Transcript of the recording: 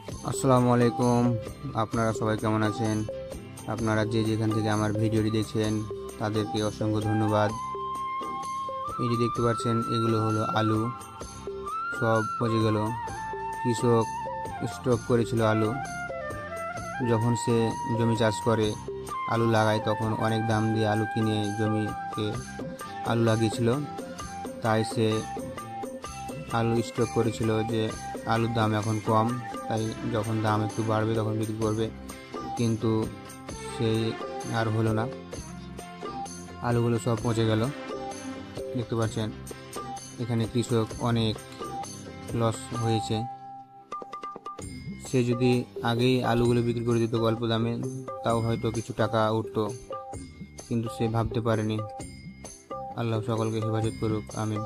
আসসালামু আলাইকুম। আপনারা সবাই কেমন আছেন? আপনারা যে যেখান থেকে আমার ভিডিওটি দেখছেন তাদেরকে অসংখ্য ধন্যবাদ। এই যে দেখতে পাচ্ছেন এগুলো হলো আলু, সব পচে গেল। কৃষক স্টক করেছিল আলু। যখন সে জমি চাষ করে, আলু লাগায়, তখন অনেক দাম দিয়ে আলু কিনে জমিতে আলু লাগিয়েছিল। তাই সে আলু স্টক করেছিল যে আলুর দাম এখন কম, তাই যখন দাম একটু বাড়বে তখন বিক্রি করবে, কিন্তু সেই আর হলো না। আলুগুলো সব পচে গেল। দেখতে পাচ্ছেন এখানে কৃষক অনেক লস হয়েছে। সে যদি আগেই আলুগুলো বিক্রি করে দিত অল্প দামে, তাও হয়তো কিছু টাকা উঠতো, কিন্তু সে ভাবতে পারেনি। আল্লাহ সকলকে হেফাজত করুক, আমিন।